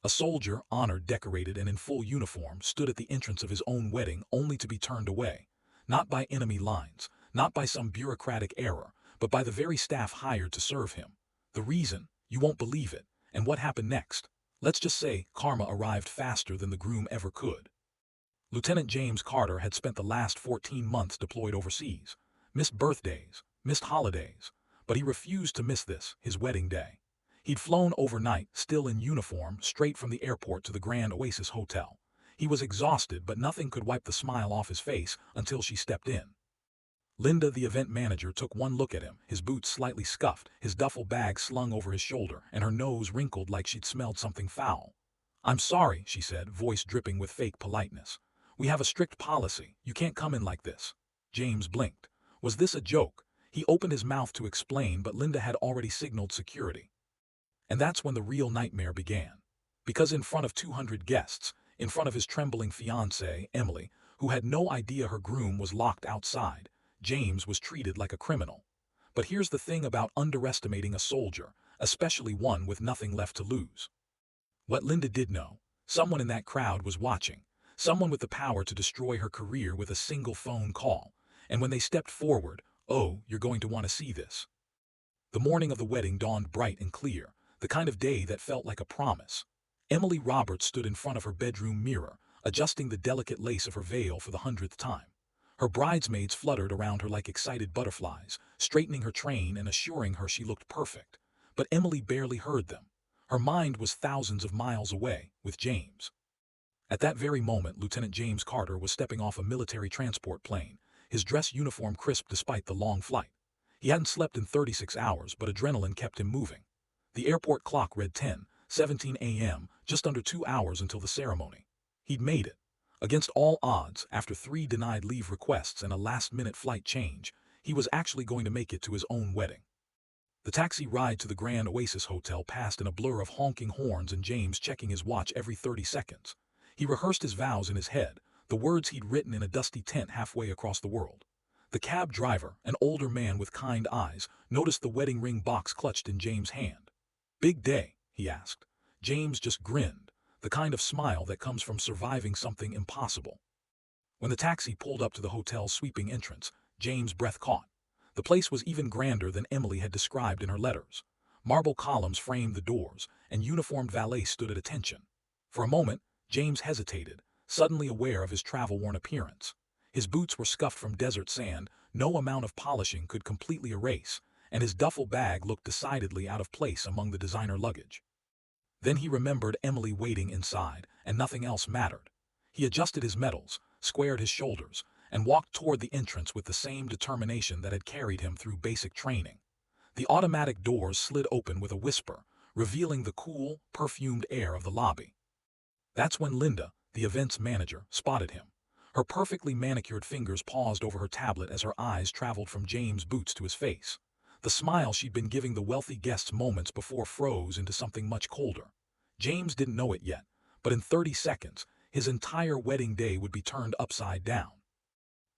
A soldier, honored, decorated, and in full uniform, stood at the entrance of his own wedding only to be turned away. Not by enemy lines, not by some bureaucratic error, but by the very staff hired to serve him. The reason? You won't believe it. And what happened next? Let's just say karma arrived faster than the groom ever could. Lieutenant James Carter had spent the last 14 months deployed overseas. Missed birthdays, missed holidays. But he refused to miss this, his wedding day. He'd flown overnight, still in uniform, straight from the airport to the Grand Oasis Hotel. He was exhausted, but nothing could wipe the smile off his face until she stepped in. Linda, the event manager, took one look at him, his boots slightly scuffed, his duffel bag slung over his shoulder, and her nose wrinkled like she'd smelled something foul. "I'm sorry," she said, voice dripping with fake politeness. "We have a strict policy. You can't come in like this." James blinked. Was this a joke? He opened his mouth to explain, but Linda had already signaled security. And that's when the real nightmare began. Because in front of 200 guests, in front of his trembling fiancée, Emily, who had no idea her groom was locked outside, James was treated like a criminal. But here's the thing about underestimating a soldier, especially one with nothing left to lose. What Linda did know, someone in that crowd was watching, someone with the power to destroy her career with a single phone call. And when they stepped forward, oh, you're going to want to see this. The morning of the wedding dawned bright and clear, the kind of day that felt like a promise. Emily Roberts stood in front of her bedroom mirror, adjusting the delicate lace of her veil for the 100th time. Her bridesmaids fluttered around her like excited butterflies, straightening her train and assuring her she looked perfect. But Emily barely heard them. Her mind was thousands of miles away, with James. At that very moment, Lieutenant James Carter was stepping off a military transport plane, his dress uniform crisp despite the long flight. He hadn't slept in 36 hours, but adrenaline kept him moving. The airport clock read 10:17 a.m., just under 2 hours until the ceremony. He'd made it. Against all odds, after 3 denied leave requests and a last-minute flight change, he was actually going to make it to his own wedding. The taxi ride to the Grand Oasis Hotel passed in a blur of honking horns and James checking his watch every 30 seconds. He rehearsed his vows in his head, the words he'd written in a dusty tent halfway across the world. The cab driver, an older man with kind eyes, noticed the wedding ring box clutched in James' hand. "Big day?" he asked. James just grinned, the kind of smile that comes from surviving something impossible. When the taxi pulled up to the hotel's sweeping entrance, James' breath caught. The place was even grander than Emily had described in her letters. Marble columns framed the doors, and uniformed valets stood at attention. For a moment, James hesitated, suddenly aware of his travel-worn appearance. His boots were scuffed from desert sand, no amount of polishing could completely erase, and his duffel bag looked decidedly out of place among the designer luggage. Then he remembered Emily waiting inside, and nothing else mattered. He adjusted his medals, squared his shoulders, and walked toward the entrance with the same determination that had carried him through basic training. The automatic doors slid open with a whisper, revealing the cool, perfumed air of the lobby. That's when Linda, the events manager, spotted him. Her perfectly manicured fingers paused over her tablet as her eyes traveled from James' boots to his face. The smile she'd been giving the wealthy guests moments before froze into something much colder. James didn't know it yet, but in 30 seconds, his entire wedding day would be turned upside down.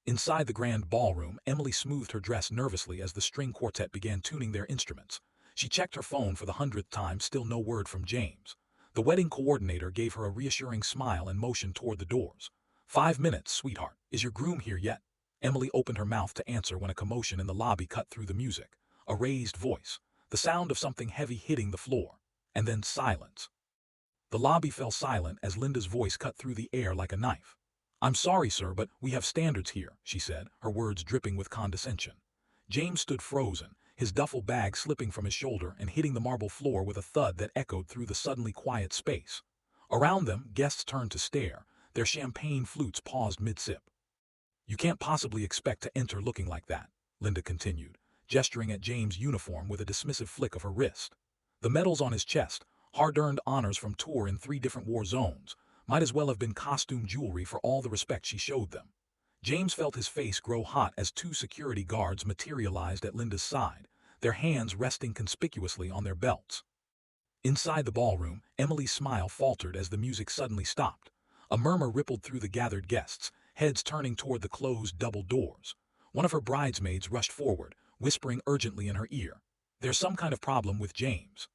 Inside the grand ballroom, Emily smoothed her dress nervously as the string quartet began tuning their instruments. She checked her phone for the 100th time, still no word from James. The wedding coordinator gave her a reassuring smile and motioned toward the doors. 5 minutes, sweetheart. Is your groom here yet?" Emily opened her mouth to answer when a commotion in the lobby cut through the music. A raised voice, the sound of something heavy hitting the floor, and then silence. The lobby fell silent as Linda's voice cut through the air like a knife. "I'm sorry, sir, but we have standards here," she said, her words dripping with condescension. James stood frozen, his duffel bag slipping from his shoulder and hitting the marble floor with a thud that echoed through the suddenly quiet space. Around them, guests turned to stare, their champagne flutes paused mid-sip. "You can't possibly expect to enter looking like that," Linda continued, gesturing at James' uniform with a dismissive flick of her wrist. The medals on his chest, hard-earned honors from tour in 3 different war zones, might as well have been costume jewelry for all the respect she showed them. James felt his face grow hot as 2 security guards materialized at Linda's side, their hands resting conspicuously on their belts. Inside the ballroom, Emily's smile faltered as the music suddenly stopped. A murmur rippled through the gathered guests, heads turning toward the closed double doors. One of her bridesmaids rushed forward, whispering urgently in her ear, "There's some kind of problem with James."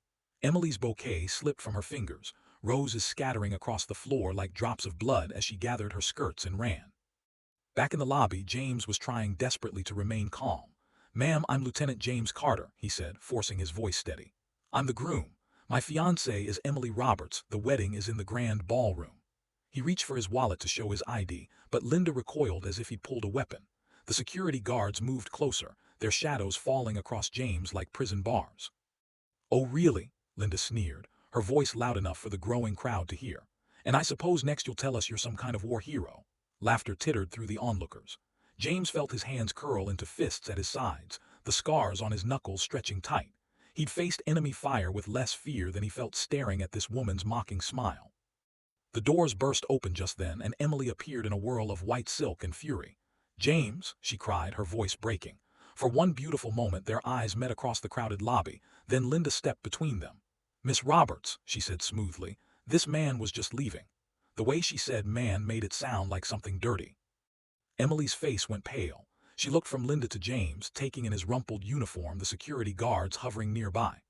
Emily's bouquet slipped from her fingers, roses scattering across the floor like drops of blood as she gathered her skirts and ran. Back in the lobby, James was trying desperately to remain calm. "Ma'am, I'm Lieutenant James Carter," he said, forcing his voice steady. "I'm the groom. My fiancée is Emily Roberts. The wedding is in the grand ballroom." He reached for his wallet to show his ID, but Linda recoiled as if he'd pulled a weapon. The security guards moved closer, their shadows falling across James like prison bars. "Oh, really?" Linda sneered, her voice loud enough for the growing crowd to hear. "And I suppose next you'll tell us you're some kind of war hero." Laughter tittered through the onlookers. James felt his hands curl into fists at his sides, the scars on his knuckles stretching tight. He'd faced enemy fire with less fear than he felt staring at this woman's mocking smile. The doors burst open just then, and Emily appeared in a whirl of white silk and fury. "James," she cried, her voice breaking. For one beautiful moment their eyes met across the crowded lobby, then Linda stepped between them. "Miss Roberts," she said smoothly, "this man was just leaving." The way she said "man" made it sound like something dirty. Emily's face went pale. She looked from Linda to James, taking in his rumpled uniform the security guards hovering nearby.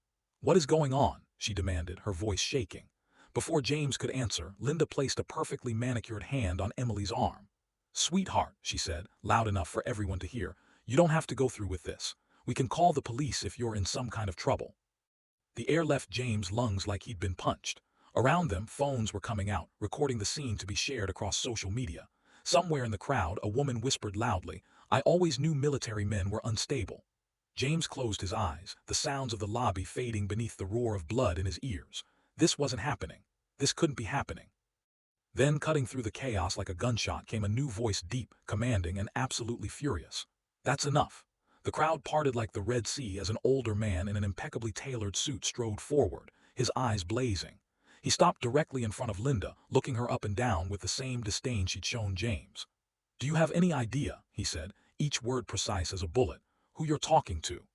"What is going on?" she demanded, her voice shaking. Before James could answer, Linda placed a perfectly manicured hand on Emily's arm. "Sweetheart," she said, loud enough for everyone to hear, "you don't have to go through with this. We can call the police if you're in some kind of trouble." The air left James' lungs like he'd been punched. Around them, phones were coming out, recording the scene to be shared across social media. Somewhere in the crowd, a woman whispered loudly, "I always knew military men were unstable." James closed his eyes, the sounds of the lobby fading beneath the roar of blood in his ears. This wasn't happening. This couldn't be happening. Then, cutting through the chaos like a gunshot, came a new voice, deep, commanding, and absolutely furious. "That's enough." The crowd parted like the Red Sea as an older man in an impeccably tailored suit strode forward, his eyes blazing. He stopped directly in front of Linda, looking her up and down with the same disdain she'd shown James. "Do you have any idea," he said, each word precise as a bullet, "who you're talking to?"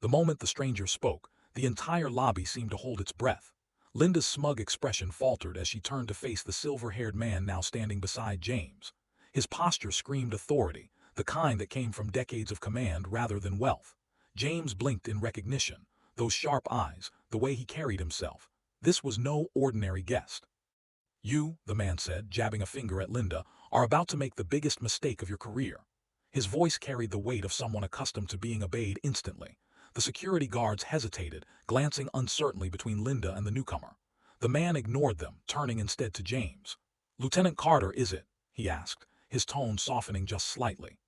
The moment the stranger spoke, the entire lobby seemed to hold its breath. Linda's smug expression faltered as she turned to face the silver-haired man now standing beside James. His posture screamed authority, the kind that came from decades of command rather than wealth. James blinked in recognition, those sharp eyes, the way he carried himself. This was no ordinary guest. "You," the man said, jabbing a finger at Linda, "are about to make the biggest mistake of your career." His voice carried the weight of someone accustomed to being obeyed instantly. The security guards hesitated, glancing uncertainly between Linda and the newcomer. The man ignored them, turning instead to James. "Lieutenant Carter, is it?" he asked, his tone softening just slightly.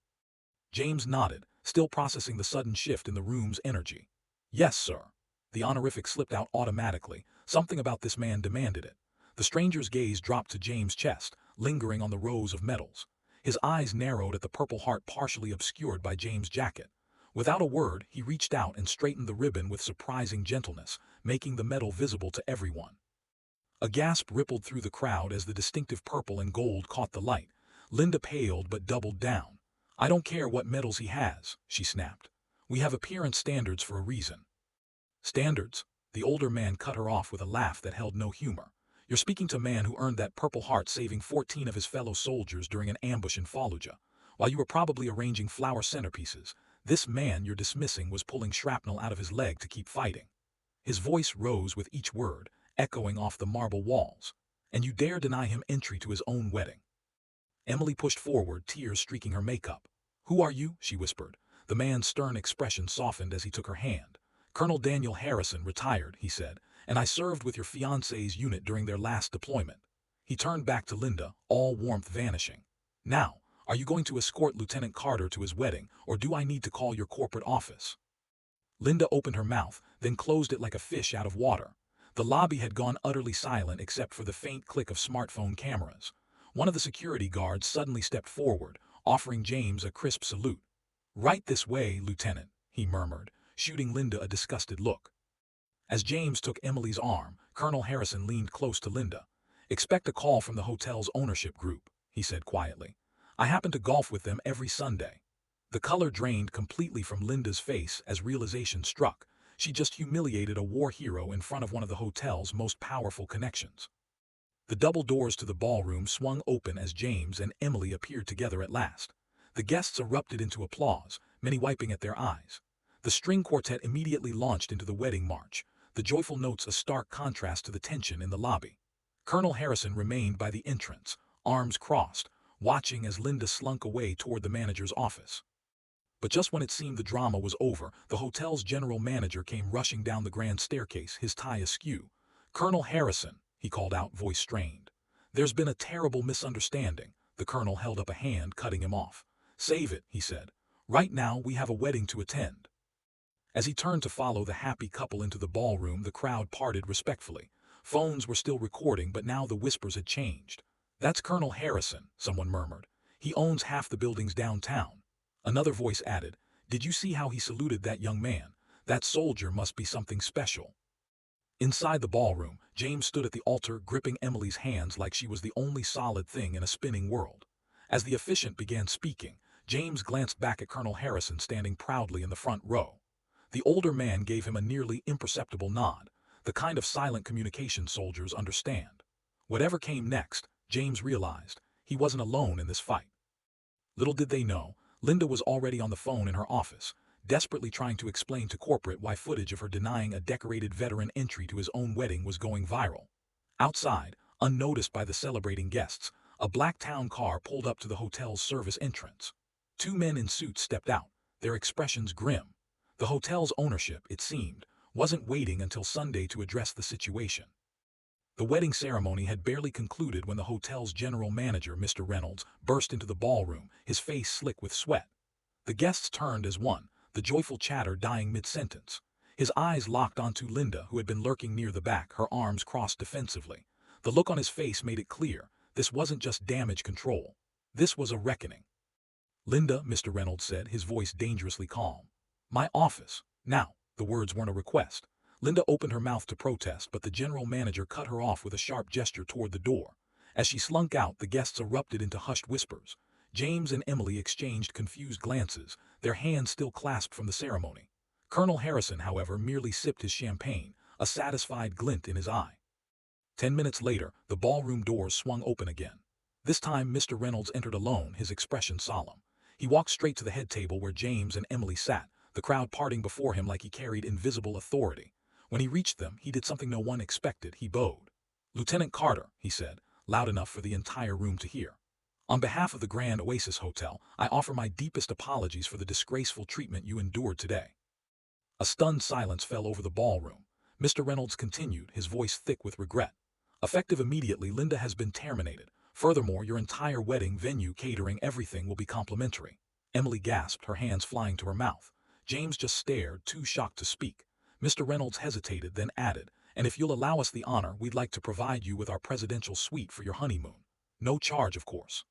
James nodded, still processing the sudden shift in the room's energy. "Yes, sir." The honorific slipped out automatically. Something about this man demanded it. The stranger's gaze dropped to James' chest, lingering on the rows of medals. His eyes narrowed at the Purple Heart partially obscured by James' jacket. Without a word, he reached out and straightened the ribbon with surprising gentleness, making the medal visible to everyone. A gasp rippled through the crowd as the distinctive purple and gold caught the light. Linda paled but doubled down. "I don't care what medals he has," she snapped. "We have appearance standards for a reason." "Standards?" The older man cut her off with a laugh that held no humor. "You're speaking to a man who earned that Purple Heart saving 14 of his fellow soldiers during an ambush in Fallujah, while you were probably arranging flower centerpieces. This man you're dismissing was pulling shrapnel out of his leg to keep fighting." His voice rose with each word, echoing off the marble walls. "And you dare deny him entry to his own wedding?" Emily pushed forward, tears streaking her makeup. "Who are you?" she whispered. The man's stern expression softened as he took her hand. "Colonel Daniel Harrison, retired," he said, "and I served with your fiancé's unit during their last deployment." He turned back to Linda, all warmth vanishing. "Now, are you going to escort Lieutenant Carter to his wedding, or do I need to call your corporate office?" Linda opened her mouth, then closed it like a fish out of water. The lobby had gone utterly silent except for the faint click of smartphone cameras. One of the security guards suddenly stepped forward, offering James a crisp salute. "Right this way, Lieutenant," he murmured, shooting Linda a disgusted look. As James took Emily's arm, Colonel Harrison leaned close to Linda. "Expect a call from the hotel's ownership group," he said quietly. "I happen to golf with them every Sunday." The color drained completely from Linda's face as realization struck. She just humiliated a war hero in front of one of the hotel's most powerful connections. The double doors to the ballroom swung open as James and Emily appeared together at last. The guests erupted into applause, many wiping at their eyes. The string quartet immediately launched into the wedding march, the joyful notes a stark contrast to the tension in the lobby. Colonel Harrison remained by the entrance, arms crossed, watching as Linda slunk away toward the manager's office. But just when it seemed the drama was over, the hotel's general manager came rushing down the grand staircase, his tie askew. "Colonel Harrison," he called out, voice strained. "There's been a terrible misunderstanding." The colonel held up a hand, cutting him off. "Save it," he said. "Right now we have a wedding to attend." As he turned to follow the happy couple into the ballroom, the crowd parted respectfully. Phones were still recording, but now the whispers had changed. "That's Colonel Harrison," someone murmured. "He owns half the buildings downtown." Another voice added, "Did you see how he saluted that young man? That soldier must be something special." Inside the ballroom, James stood at the altar, gripping Emily's hands like she was the only solid thing in a spinning world. As the officiant began speaking, James glanced back at Colonel Harrison standing proudly in the front row. The older man gave him a nearly imperceptible nod, the kind of silent communication soldiers understand. Whatever came next, James realized, he wasn't alone in this fight. Little did they know, Linda was already on the phone in her office, desperately trying to explain to corporate why footage of her denying a decorated veteran entry to his own wedding was going viral. Outside, unnoticed by the celebrating guests, a black town car pulled up to the hotel's service entrance. Two men in suits stepped out, their expressions grim. The hotel's ownership, it seemed, wasn't waiting until Sunday to address the situation. The wedding ceremony had barely concluded when the hotel's general manager, Mr. Reynolds, burst into the ballroom, his face slick with sweat. The guests turned as one, the joyful chatter dying mid-sentence. His eyes locked onto Linda, who had been lurking near the back, her arms crossed defensively. The look on his face made it clear, this wasn't just damage control. This was a reckoning. "Linda," Mr. Reynolds said, his voice dangerously calm. "My office. Now." The words weren't a request. Linda opened her mouth to protest, but the general manager cut her off with a sharp gesture toward the door. As she slunk out, the guests erupted into hushed whispers. James and Emily exchanged confused glances, their hands still clasped from the ceremony. Colonel Harrison, however, merely sipped his champagne, a satisfied glint in his eye. 10 minutes later, the ballroom doors swung open again. This time Mr. Reynolds entered alone, his expression solemn. He walked straight to the head table where James and Emily sat, the crowd parting before him like he carried invisible authority. When he reached them, he did something no one expected. He bowed. "Lieutenant Carter," he said, loud enough for the entire room to hear. "On behalf of the Grand Oasis Hotel, I offer my deepest apologies for the disgraceful treatment you endured today." A stunned silence fell over the ballroom. Mr. Reynolds continued, his voice thick with regret. "Effective immediately, Linda has been terminated. Furthermore, your entire wedding venue, catering, everything will be complimentary." Emily gasped, her hands flying to her mouth. James just stared, too shocked to speak. Mr. Reynolds hesitated, then added, "And if you'll allow us the honor, we'd like to provide you with our presidential suite for your honeymoon. No charge, of course."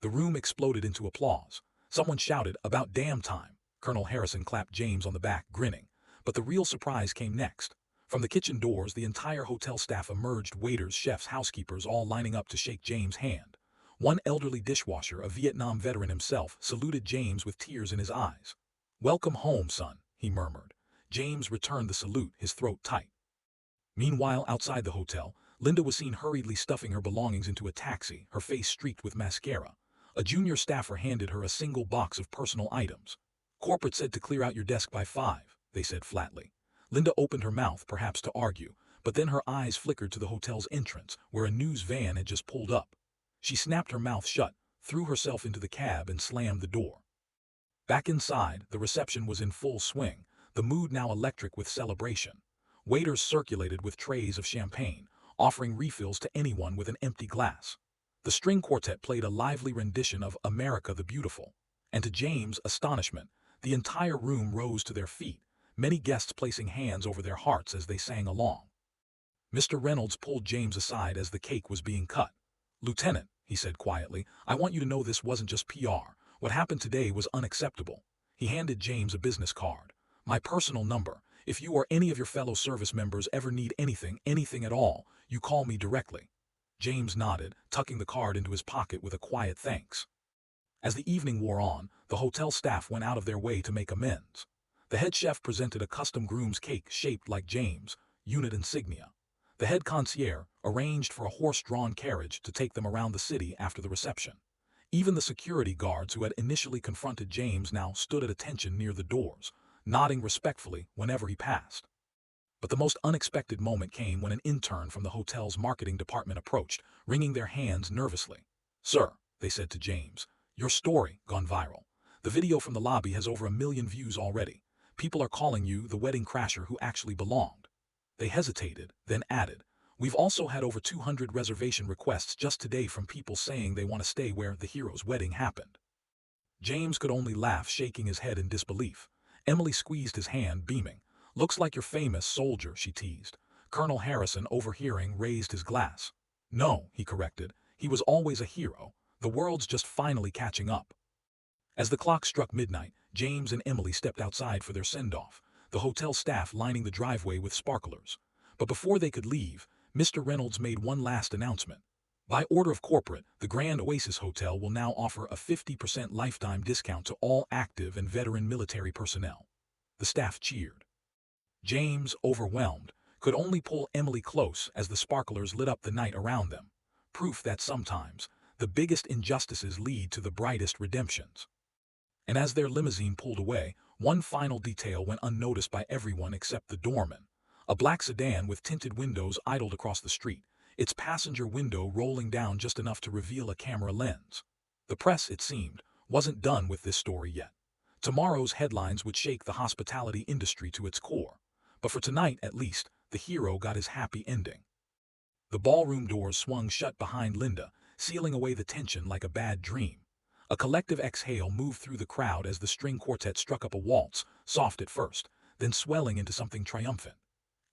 The room exploded into applause. Someone shouted, "About damn time." Colonel Harrison clapped James on the back, grinning. But the real surprise came next. From the kitchen doors, the entire hotel staff emerged, waiters, chefs, housekeepers, all lining up to shake James' hand. One elderly dishwasher, a Vietnam veteran himself, saluted James with tears in his eyes. "Welcome home, son," he murmured. James returned the salute, his throat tight. Meanwhile, outside the hotel, Linda was seen hurriedly stuffing her belongings into a taxi, her face streaked with mascara. A junior staffer handed her a single box of personal items. "Corporate said to clear out your desk by 5, they said flatly. Linda opened her mouth, perhaps to argue, but then her eyes flickered to the hotel's entrance, where a news van had just pulled up. She snapped her mouth shut, threw herself into the cab, and slammed the door. Back inside, the reception was in full swing, the mood now electric with celebration. Waiters circulated with trays of champagne, offering refills to anyone with an empty glass. The string quartet played a lively rendition of "America the Beautiful." And to James' astonishment, the entire room rose to their feet, many guests placing hands over their hearts as they sang along. Mr. Reynolds pulled James aside as the cake was being cut. "Lieutenant," he said quietly, "I want you to know this wasn't just PR. What happened today was unacceptable." He handed James a business card. "My personal number. If you or any of your fellow service members ever need anything at all, you call me directly." James nodded, tucking the card into his pocket with a quiet thanks. As the evening wore on, the hotel staff went out of their way to make amends. The head chef presented a custom groom's cake shaped like James' unit insignia. The head concierge arranged for a horse-drawn carriage to take them around the city after the reception. Even the security guards who had initially confronted James now stood at attention near the doors, nodding respectfully whenever he passed. But the most unexpected moment came when an intern from the hotel's marketing department approached, wringing their hands nervously. "Sir," they said to James, "your story gone viral. The video from the lobby has over 1 million views already. People are calling you the wedding crasher who actually belonged." They hesitated, then added, "We've also had over 200 reservation requests just today from people saying they want to stay where the hero's wedding happened." James could only laugh, shaking his head in disbelief. Emily squeezed his hand, beaming. "Looks like you're famous, soldier," she teased. Colonel Harrison, overhearing, raised his glass. "No," he corrected, "he was always a hero. The world's just finally catching up." As the clock struck midnight, James and Emily stepped outside for their send-off, the hotel staff lining the driveway with sparklers. But before they could leave, Mr. Reynolds made one last announcement. "By order of corporate, the Grand Oasis Hotel will now offer a 50% lifetime discount to all active and veteran military personnel." The staff cheered. James, overwhelmed, could only pull Emily close as the sparklers lit up the night around them. Proof that sometimes, the biggest injustices lead to the brightest redemptions. And as their limousine pulled away, one final detail went unnoticed by everyone except the doorman. A black sedan with tinted windows idled across the street, its passenger window rolling down just enough to reveal a camera lens. The press, it seemed, wasn't done with this story yet. Tomorrow's headlines would shake the hospitality industry to its core. But for tonight, at least, the hero got his happy ending. The ballroom doors swung shut behind Linda, sealing away the tension like a bad dream. A collective exhale moved through the crowd as the string quartet struck up a waltz, soft at first, then swelling into something triumphant.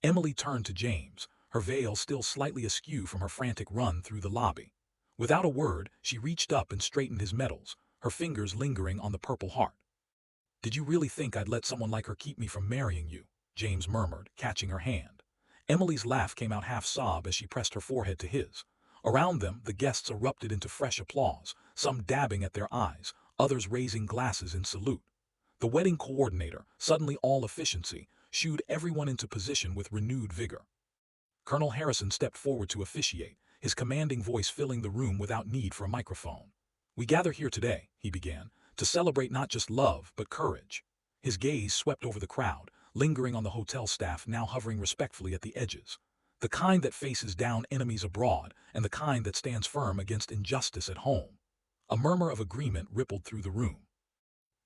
Emily turned to James, her veil still slightly askew from her frantic run through the lobby. Without a word, she reached up and straightened his medals, her fingers lingering on the Purple Heart. "Did you really think I'd let someone like her keep me from marrying you?" James murmured, catching her hand. Emily's laugh came out half-sob as she pressed her forehead to his. Around them, the guests erupted into fresh applause, some dabbing at their eyes, others raising glasses in salute. The wedding coordinator, suddenly all efficiency, shooed everyone into position with renewed vigor. Colonel Harrison stepped forward to officiate, his commanding voice filling the room without need for a microphone. "We gather here today," he began, "to celebrate not just love, but courage." His gaze swept over the crowd, lingering on the hotel staff now hovering respectfully at the edges. The kind that faces down enemies abroad, and the kind that stands firm against injustice at home. A murmur of agreement rippled through the room.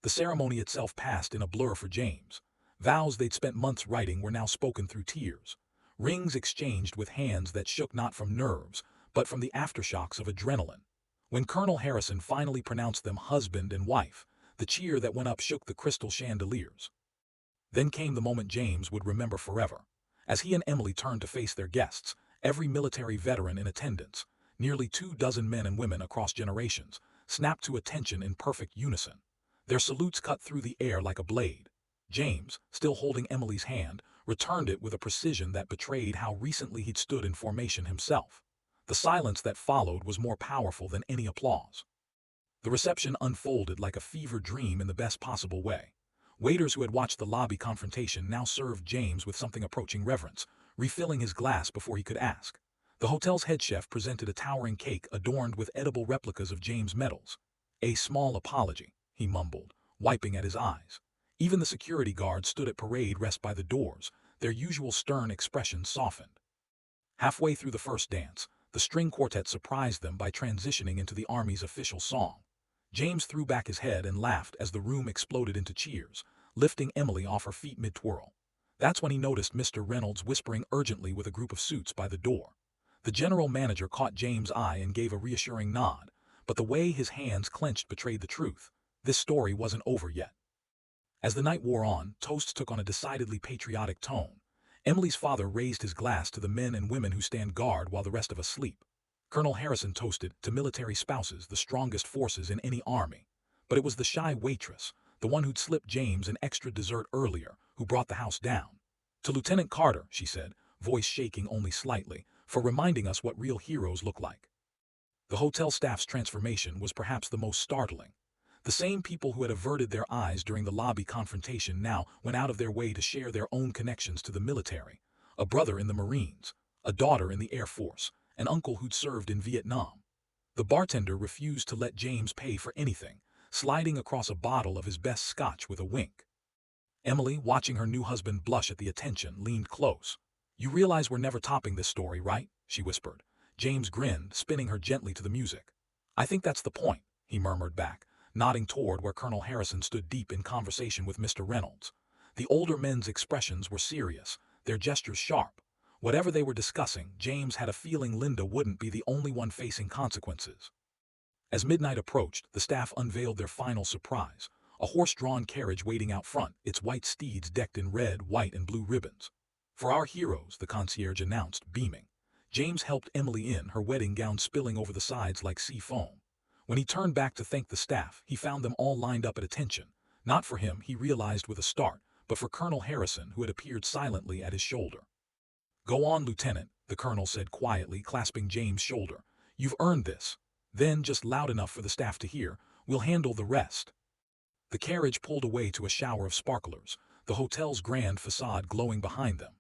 The ceremony itself passed in a blur for James. Vows they'd spent months writing were now spoken through tears. Rings exchanged with hands that shook not from nerves, but from the aftershocks of adrenaline. When Colonel Harrison finally pronounced them husband and wife, the cheer that went up shook the crystal chandeliers. Then came the moment James would remember forever. As he and Emily turned to face their guests, every military veteran in attendance, nearly 24 men and women across generations, snapped to attention in perfect unison. Their salutes cut through the air like a blade. James, still holding Emily's hand, returned it with a precision that betrayed how recently he'd stood in formation himself. The silence that followed was more powerful than any applause. The reception unfolded like a fever dream in the best possible way. Waiters who had watched the lobby confrontation now served James with something approaching reverence, refilling his glass before he could ask. The hotel's head chef presented a towering cake adorned with edible replicas of James' medals. "A small apology," he mumbled, wiping at his eyes. Even the security guards stood at parade rest by the doors, their usual stern expressions softened. Halfway through the first dance, the string quartet surprised them by transitioning into the Army's official song. James threw back his head and laughed as the room exploded into cheers, lifting Emily off her feet mid-twirl. That's when he noticed Mr. Reynolds whispering urgently with a group of suits by the door. The general manager caught James' eye and gave a reassuring nod, but the way his hands clenched betrayed the truth. This story wasn't over yet. As the night wore on, toasts took on a decidedly patriotic tone. Emily's father raised his glass to the men and women who stand guard while the rest of us sleep. Colonel Harrison toasted to military spouses, the strongest forces in any army. But it was the shy waitress, the one who'd slipped James an extra dessert earlier, who brought the house down. "To Lieutenant Carter," she said, voice shaking only slightly, "for reminding us what real heroes look like." The hotel staff's transformation was perhaps the most startling. The same people who had averted their eyes during the lobby confrontation now went out of their way to share their own connections to the military. A brother in the Marines, a daughter in the Air Force, an uncle who'd served in Vietnam. The bartender refused to let James pay for anything, sliding across a bottle of his best scotch with a wink. Emily, watching her new husband blush at the attention, leaned close. "You realize we're never topping this story, right?" she whispered. James grinned, spinning her gently to the music. "I think that's the point," he murmured back, nodding toward where Colonel Harrison stood deep in conversation with Mr. Reynolds. The older men's expressions were serious, their gestures sharp. Whatever they were discussing, James had a feeling Linda wouldn't be the only one facing consequences. As midnight approached, the staff unveiled their final surprise, a horse-drawn carriage waiting out front, its white steeds decked in red, white, and blue ribbons. "For our heroes," the concierge announced, beaming. James helped Emily in, her wedding gown spilling over the sides like sea foam. When he turned back to thank the staff, he found them all lined up at attention. Not for him, he realized with a start, but for Colonel Harrison, who had appeared silently at his shoulder. "Go on, Lieutenant," the colonel said quietly, clasping James' shoulder. "You've earned this." Then, just loud enough for the staff to hear, "We'll handle the rest." The carriage pulled away to a shower of sparklers, the hotel's grand facade glowing behind them.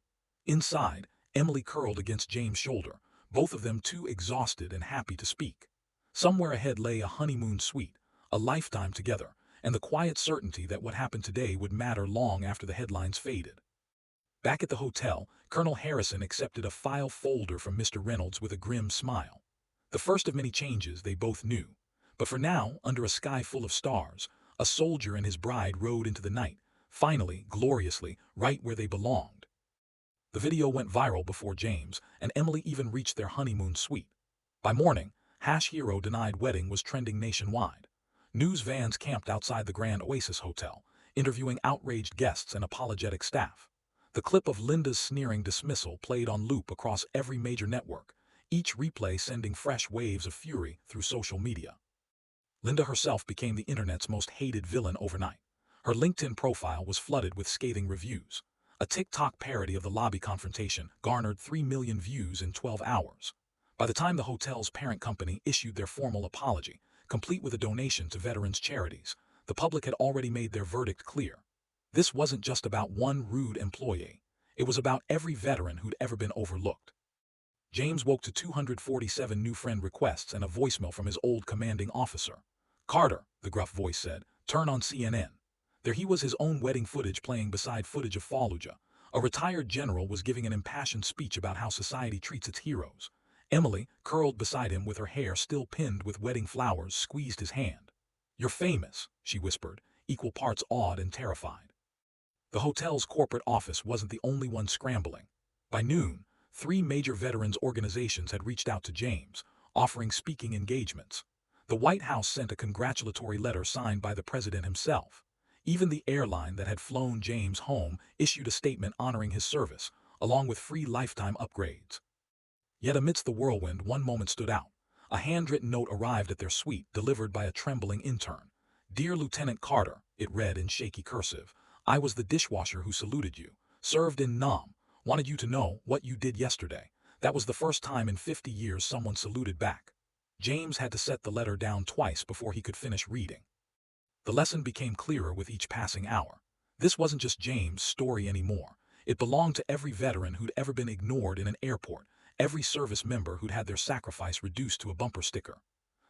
Inside, Emily curled against James' shoulder, both of them too exhausted and happy to speak. Somewhere ahead lay a honeymoon suite, a lifetime together, and the quiet certainty that what happened today would matter long after the headlines faded. Back at the hotel, Colonel Harrison accepted a file folder from Mr. Reynolds with a grim smile. The first of many changes, they both knew. But for now, under a sky full of stars, a soldier and his bride rode into the night, finally, gloriously, right where they belonged. The video went viral before James and Emily even reached their honeymoon suite. By morning, Hero denied wedding was trending nationwide. News vans camped outside the Grand Oasis Hotel, interviewing outraged guests and apologetic staff. The clip of Linda's sneering dismissal played on loop across every major network, each replay sending fresh waves of fury through social media. Linda herself became the internet's most hated villain overnight. Her LinkedIn profile was flooded with scathing reviews. A TikTok parody of the lobby confrontation garnered 3 million views in 12 hours. By the time the hotel's parent company issued their formal apology, complete with a donation to veterans' charities, the public had already made their verdict clear. This wasn't just about one rude employee. It was about every veteran who'd ever been overlooked. James woke to 247 new friend requests and a voicemail from his old commanding officer. "Carter," the gruff voice said, "turn on CNN." There he was, his own wedding footage playing beside footage of Fallujah. A retired general was giving an impassioned speech about how society treats its heroes. Emily, curled beside him with her hair still pinned with wedding flowers, squeezed his hand. "You're famous," she whispered, equal parts awed and terrified. The hotel's corporate office wasn't the only one scrambling. By noon, 3 major veterans organizations had reached out to James, offering speaking engagements. The White House sent a congratulatory letter signed by the president himself. Even the airline that had flown James home issued a statement honoring his service, along with free lifetime upgrades. Yet amidst the whirlwind, one moment stood out. A handwritten note arrived at their suite, delivered by a trembling intern. "Dear Lieutenant Carter," it read in shaky cursive, "I was the dishwasher who saluted you, served in Nam. Wanted you to know what you did yesterday. That was the first time in 50 years someone saluted back." James had to set the letter down twice before he could finish reading. The lesson became clearer with each passing hour. This wasn't just James' story anymore. It belonged to every veteran who'd ever been ignored in an airport, every service member who'd had their sacrifice reduced to a bumper sticker.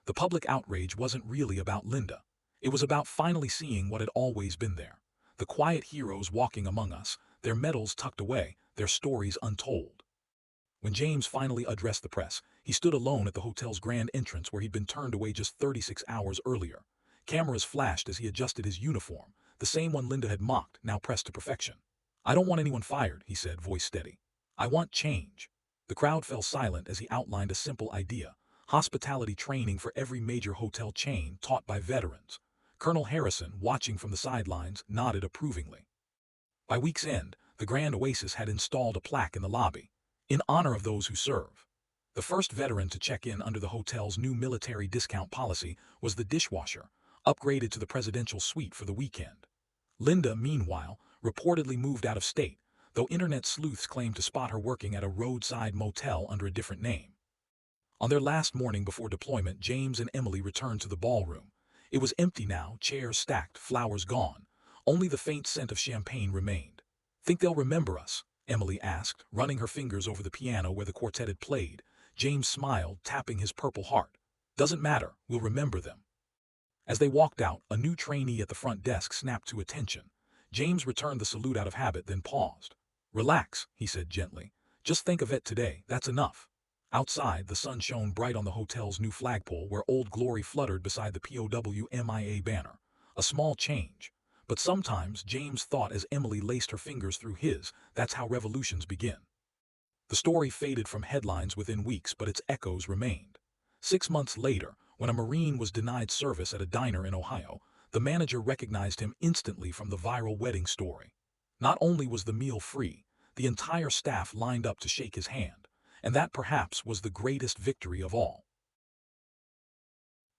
The public outrage wasn't really about Linda. It was about finally seeing what had always been there. The quiet heroes walking among us, their medals tucked away, their stories untold. When James finally addressed the press, he stood alone at the hotel's grand entrance where he'd been turned away just 36 hours earlier. Cameras flashed as he adjusted his uniform, the same one Linda had mocked, now pressed to perfection. "I don't want anyone fired," he said, voice steady. "I want change." The crowd fell silent as he outlined a simple idea: hospitality training for every major hotel chain taught by veterans. Colonel Harrison, watching from the sidelines, nodded approvingly. By week's end, the Grand Oasis had installed a plaque in the lobby, "In honor of those who serve." The first veteran to check in under the hotel's new military discount policy was the dishwasher, upgraded to the presidential suite for the weekend. Linda, meanwhile, reportedly moved out of state, though internet sleuths claimed to spot her working at a roadside motel under a different name. On their last morning before deployment, James and Emily returned to the ballroom. It was empty now, chairs stacked, flowers gone. Only the faint scent of champagne remained. "Think they'll remember us?" Emily asked, running her fingers over the piano where the quartet had played. James smiled, tapping his purple heart. "Doesn't matter, we'll remember them." As they walked out, a new trainee at the front desk snapped to attention. James returned the salute out of habit, then paused. "Relax," he said gently. "Just think of it today, that's enough." Outside, the sun shone bright on the hotel's new flagpole where Old Glory fluttered beside the POWMIA banner. A small change. But sometimes, James thought as Emily laced her fingers through his, that's how revolutions begin. The story faded from headlines within weeks, but its echoes remained. 6 months later, when a Marine was denied service at a diner in Ohio, the manager recognized him instantly from the viral wedding story. Not only was the meal free, the entire staff lined up to shake his hand, and that perhaps was the greatest victory of all.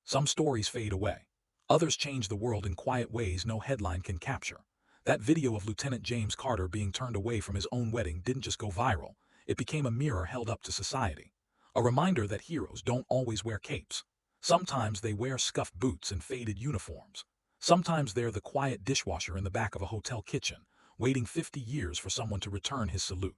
Some stories fade away. Others change the world in quiet ways no headline can capture. That video of Lieutenant James Carter being turned away from his own wedding didn't just go viral, it became a mirror held up to society. A reminder that heroes don't always wear capes. Sometimes they wear scuffed boots and faded uniforms. Sometimes they're the quiet dishwasher in the back of a hotel kitchen, waiting 50 years for someone to return his salute.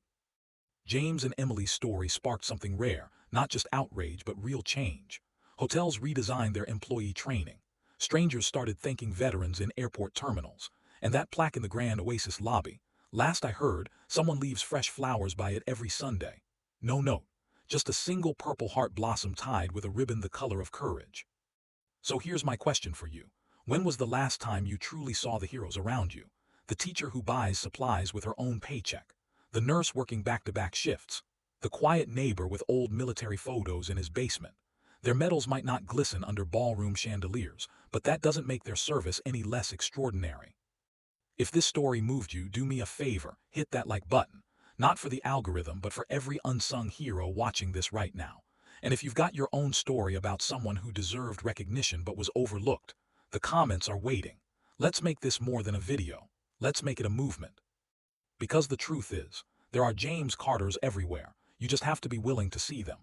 James and Emily's story sparked something rare, not just outrage but real change. Hotels redesigned their employee training. Strangers started thanking veterans in airport terminals. And that plaque in the Grand Oasis lobby, last I heard, someone leaves fresh flowers by it every Sunday. No note, just a single purple heart blossom tied with a ribbon the color of courage. So here's my question for you. When was the last time you truly saw the heroes around you? The teacher who buys supplies with her own paycheck. The nurse working back-to-back shifts. The quiet neighbor with old military photos in his basement. Their medals might not glisten under ballroom chandeliers, but that doesn't make their service any less extraordinary. If this story moved you, do me a favor, hit that like button. Not for the algorithm, but for every unsung hero watching this right now. And if you've got your own story about someone who deserved recognition but was overlooked, the comments are waiting. Let's make this more than a video. Let's make it a movement. Because the truth is, there are James Carters everywhere. You just have to be willing to see them.